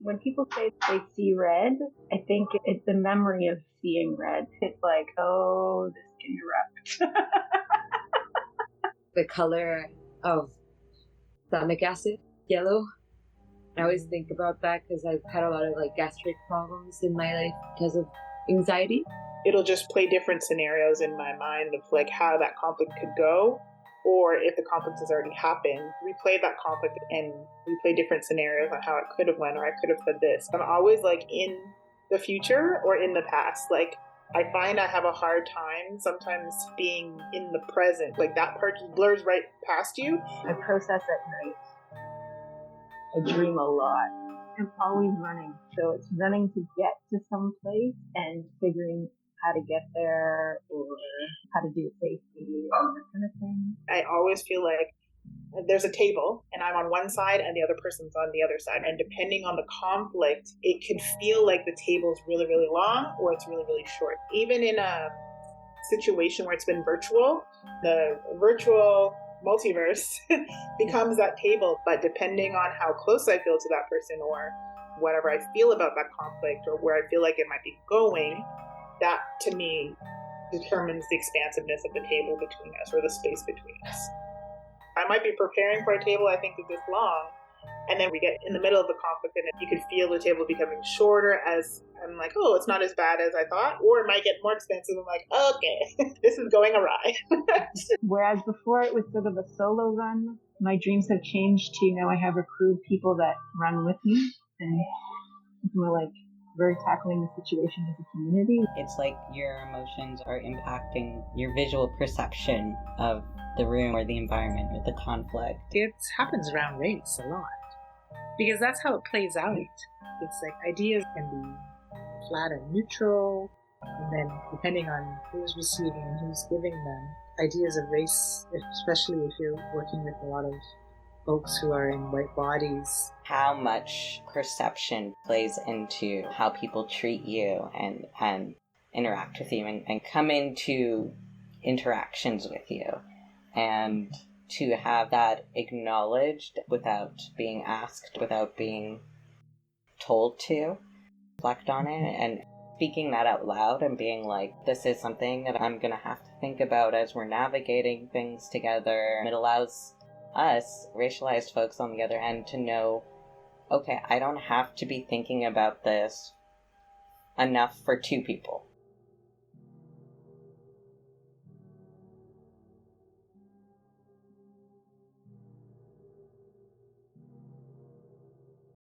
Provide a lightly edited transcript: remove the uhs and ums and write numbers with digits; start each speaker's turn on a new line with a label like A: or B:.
A: When people say they see red, I think it's the memory of seeing red. It's like, oh, this can erupt.
B: The color of stomach acid, yellow. I always think about that because I've had a lot of like gastric problems in my life because of anxiety.
C: It'll just play different scenarios in my mind of like how that conflict could go, or if the conflict has already happened, replay that conflict and replay different scenarios on how it could have went, or I could have said this. I'm always like in the future or in the past. Like I find I have a hard time sometimes being in the present. Like that part just blurs right past you.
A: I process at night. I dream a lot. I'm always running. So it's running to get to some place and figuring how to get there or how to do it safely and that kind of thing.
C: I always feel like there's a table and I'm on one side and the other person's on the other side. And depending on the conflict, it can feel like the table's really, really long or it's really, really short. Even in a situation where it's been virtual, the virtual multiverse becomes that table. But depending on how close I feel to that person or whatever I feel about that conflict or where I feel like it might be going, that to me determines the expansiveness of the table between us or the space between us. I might be preparing for a table I think is this long, and then we get in the middle of the conflict and you can feel the table becoming shorter as I'm like, oh, it's not as bad as I thought, or it might get more expensive. I'm like, okay, this is going awry.
A: Whereas before it was sort of a solo run, my dreams have changed to now I have a crew of people that run with me, and we're like, we're tackling the situation as a community.
D: It's like your emotions are impacting your visual perception of the room or the environment or the conflict.
E: It happens around race a lot because that's how it plays out. It's like ideas can be flat and neutral, and then depending on who's receiving and who's giving them, ideas of race, especially if you're working with a lot of folks who are in white bodies.
D: How much perception plays into how people treat you and interact with you and come into interactions with you. And to have that acknowledged without being asked, without being told to, reflect on it and speaking that out loud and being like, this is something that I'm going to have to think about as we're navigating things together. It allows us, racialized folks on the other end, to know, okay, I don't have to be thinking about this enough for two people.